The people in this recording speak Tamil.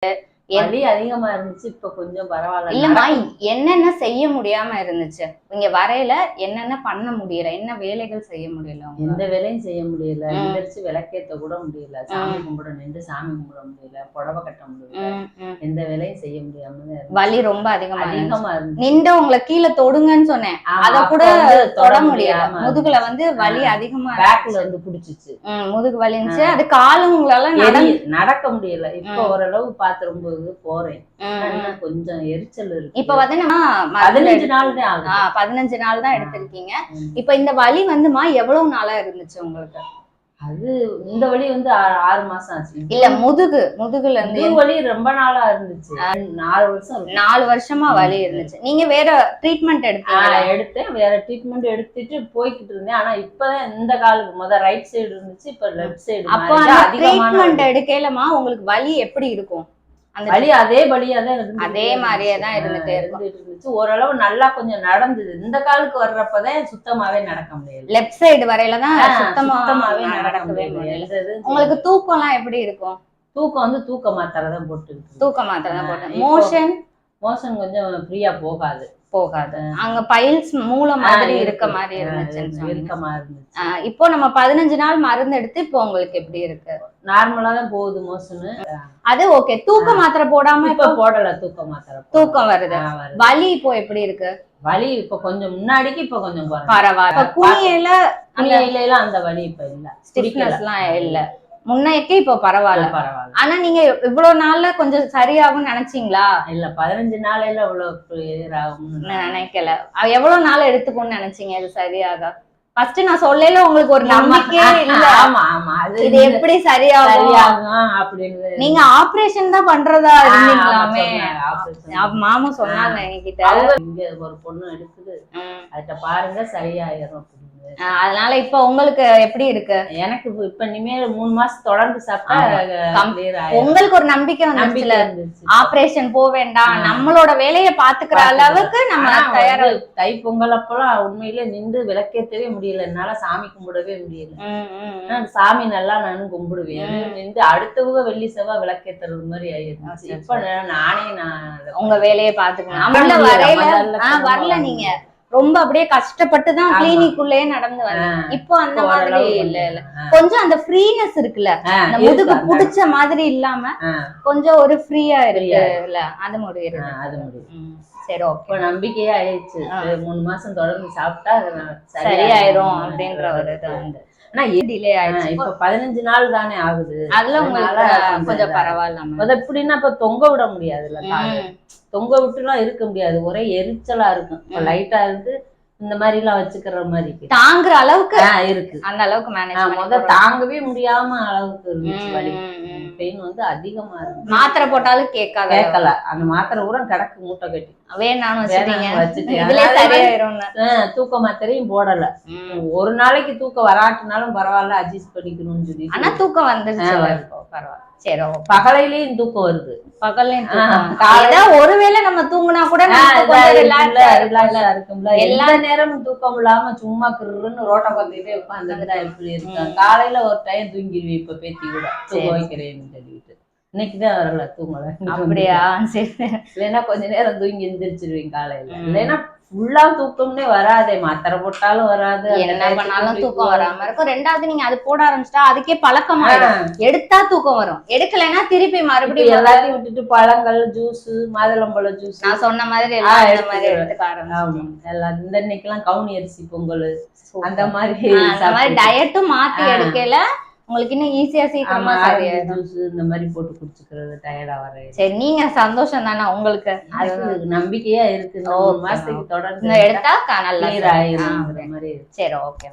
வலி அதிகமா இருந்துச்சு. இப்ப கொஞ்சம் பரவாயில்ல. இல்லம்மா, என்னென்ன செய்ய முடியாம இருந்துச்சு? இங்க வரையில என்னென்ன பண்ண முடியல? என்ன வேலைகள் செய்ய முடியல? எந்த வேலையும் செய்ய முடியல. எந்திரிச்சு விளக்கேத்த கூட முடியல. சாமி கும்பிட நின்று சாமி கும்பிட முடியல. புடவை கட்ட முடியல. எந்த வேலையும் செய்ய முடியாம வலி ரொம்ப அதிகமா இருந்துச்சு. நின்று உங்களை கீழே தொடுங்கன்னு சொன்னேன். அத கூட தொட முடியல. முதுகுல வலி அதிகமா பேக்ல புடிச்சிச்சு. முதுகு வலி இருந்துச்சு. அது காலும் உங்களால நடக்க முடியல. இப்ப ஓரளவு பாத்துரும்போது போறேன். கொஞ்சம் எரிச்சல் இருக்கு. இப்ப 15 நாள் தான் 15 நாள் தான் எடுத்திருக்கீங்க. இப்ப இந்த வலி எவ்வளவு நாளா இருந்துச்சு உங்களுக்கு? அது இந்த வலி 6 மாசம் ஆச்சு. இல்ல முதுகுல இருந்து வலி ரொம்ப நாளா இருந்துச்சு. 4 வருஷமா வலி இருந்துச்சு. நீங்க வேற ட்ரீட்மெண்ட் எடுத்தேன். வேற ட்ரீட்மெண்ட் எடுத்துட்டு போய்கிட்டு இருந்தேன். ஆனா இப்பதான் இந்த காலுக்கு ரைட் சைடு இருந்துச்சு, இப்ப லெஃப்ட் சைடு. அப்ப ட்ரீட்மெண்ட் எடுக்கலமா உங்களுக்கு வலி எப்படி இருக்கும்? வலி அதே வலியாதான் இருந்துச்சு. அதே மாதிரியேதான் இருந்துட்டே இருந்துச்சு. ஓரளவு நல்லா கொஞ்சம் நடந்தது. இந்த காலுக்கு வர்றப்பதான் சுத்தமாவே நடக்க முடியல. லெஃப்ட் சைடு வரையிலதான் சுத்தமாவே நடக்கவே முடியல. உங்களுக்கு தூக்கம் எல்லாம் எப்படி இருக்கும்? தூக்கம் தூக்க மாத்திரை தான் போட்டு. மோஷன் கொஞ்சம் ஃப்ரீயா போகாது. அங்க பைல்ஸ் மூல மாதிரி இருக்க மாதிரி இருந்துச்சு. இப்போ நம்ம 15 நாள் மருந்து எடுத்து இப்போ உங்களுக்கு எப்படி இருக்கு? நார்மலா தான் போகுது மோஷன். அது ஓகே. தூக்க மாத்திரை போடாம இப்ப போடல. தூக்க மாத்திரை தூக்கம் வருது. வலி இப்போ எப்படி இருக்கு? வலி இப்ப கொஞ்சம் முன்னாடிக்கு இப்ப கொஞ்சம் பரவாயில்ல. குனியில அந்த வலி இப்ப இல்ல. ஸ்டிஃப்னஸ் எல்லாம் இல்ல. முன்னைக்கு இப்போ பரவாயில்ல. ஆனா நீங்க இவ்வளவு நாள்ல கொஞ்சம் சரியாகும் நினைச்சீங்களா? இல்ல 15 நாளையில இவ்வளவு நினைக்கல. எவ்வளவு நாள் எடுத்துக்கணும்னு நினைச்சீங்க இது சரியாக? ஃபர்ஸ்ட் நான் சொல்லல உங்களுக்கு ஒரு நம்பிக்கையே இல்ல. இது எப்படி சரியாகும் அப்படின்னு. நீங்க ஆபரேஷன் தான் பண்றதா இருந்தீங்களாமே. மாமா சொன்னாங்க என்கிட்ட. ஒரு பொண்ணு எடுக்குது, அத பாருங்க சரியாயிரும். அதனால இப்ப உங்களுக்கு எப்படி இருக்கு? எனக்கு இப்ப இனிமேல் 3 மாசம் தொடர்ந்து சாப்பிட்டா உங்களுக்கு ஒரு நம்பிக்கை வந்துச்சுல. ஆபரேஷன் போக வேண்டாம், நம்மளோட வேலையை பாத்துக்கிற அளவுக்கு நம்ம தயாரா. தை பொங்கல் அப்பெல்லாம் உண்மையிலே நின்று விளக்கேற்றவே முடியல. என்னால சாமி கும்பிடவே முடியல. சாமி நல்லா நானும் கும்பிடுவேன். நின்று அடுத்தவங்க வெள்ளி செவ்வாய் விளக்கேத்துறது மாதிரி ஆயிடுச்சு. இப்ப உங்க வேலையை பாத்துக்கணும். வரல நீங்க ரொம்ப அப்படியே கஷ்டப்பட்டுதான் கிளினிக் உள்ளே நடந்து வந்தேன். இப்போ அந்த மாதிரி இல்ல. கொஞ்சம் அந்த ஃப்ரீனஸ் இருக்குல்ல, அந்த முதுகு புடிச்ச மாதிரி இல்லாம கொஞ்சம் ஒரு ஃப்ரீயா இருக்குல்ல, அது முடியுது. சரி, ஓகே. நம்பிக்கையா ஆயிடுச்சு. 3 மாசம் தொடர்ந்து சாப்பிட்டா சரியாயிரும் அப்படின்ற ஒரு இது ஆனா டிலே ஆயிடுச்சு. இப்ப 15 நாள் தானே ஆகுது. அதுல உங்களுக்கு கொஞ்சம் பரவாயில்ல. எப்படின்னா இப்ப தொங்க விட முடியாதுல்ல. தொங்க விட்டுலாம் இருக்க முடியாது. ஒரே எரிச்சலா இருக்கும். லைட்டா இருந்து இந்த மாதிரி எல்லாம் வச்சுக்கிற மாதிரி தாங்குற அளவுக்கு இருக்கு. அந்த அளவுக்கு மேனேஜ் தாங்கவே முடியாம அளவுக்கு இருந்துச்சு. வலி பெயின் அதிகமா இருக்கு. மாத்திரை போட்டாலும் கேட்கல. அந்த மாத்திரை கூட கிடக்கு மூட்டை கட்டி தூக்க மாத்திரையும் போடல. ஒரு நாளைக்கு தூக்கம் வராட்டினாலும் பரவாயில்ல, அட்ஜஸ்ட் பண்ணிக்கணும்னு சொல்லி. ஆனா தூக்கம் வந்துருச்சு. பரவாயில்ல. சரி, பகலையிலயும் தூக்கம் வருது. பகலையும் ஒருவேளை நம்ம தூங்குனா கூட இருக்கும்ல. எல்லா நேரமும் தூக்கம் இல்லாம சும்மா கிருன்னு ரோட்டை பார்த்துக்கிட்டே உட்காந்துருந்தா எப்படி இருக்கும்? காலையில ஒரு டைம் தூங்கிடுவேன். இப்ப பேத்தி கூட தூங்க வைக்கிறேன்னு சொல்லிட்டு இன்னைக்குதான் வரல, தூங்கல. அப்படியா? சரி. இல்லைன்னா கொஞ்ச நேரம் தூங்கி எந்திரிச்சிருவேன் காலையில. இல்லைன்னா ஃபுல்லா தூக்கம்னே வராதே. மாத்திரை போட்டாலும் வராது, என்ன பண்ணாலும் தூக்கம் வராம இருக்கும். ரெண்டாவது நீங்க அது போட ஆரம்பிச்சிட்டா அதுக்கே பழக்கமாயிடும். எடுத்தா தூக்கம் வரும், எடுக்கலைன்னா திருப்பி மறுபடியும் எல்லாத்தையும் விட்டுட்டு பழங்கள், ஜூஸ், மாதுளம்பழ ஜூஸ் நான் சொன்ன மாதிரி எடுத்துக்க ஆரம்பிச்சோம். எல்லாம் இந்த இன்னைக்கெல்லாம் கவுனி அரிசி பொங்கல் அந்த மாதிரி டயட்டும் மாத்தி எடுக்கல. உங்களுக்கு இன்னும் ஈஸியா சீக்கிரமா ஜூஸ் இந்த மாதிரி போட்டு குடிச்சுக்கிறது டயர்டா வர. சரி, நீங்க சந்தோஷம் தானே உங்களுக்கு? அது நம்பிக்கையா இருக்கு. 1 மாசத்துக்கு தொடர்ந்து எடுத்தா நல்லா ஆயிரும். சரி, ஓகே.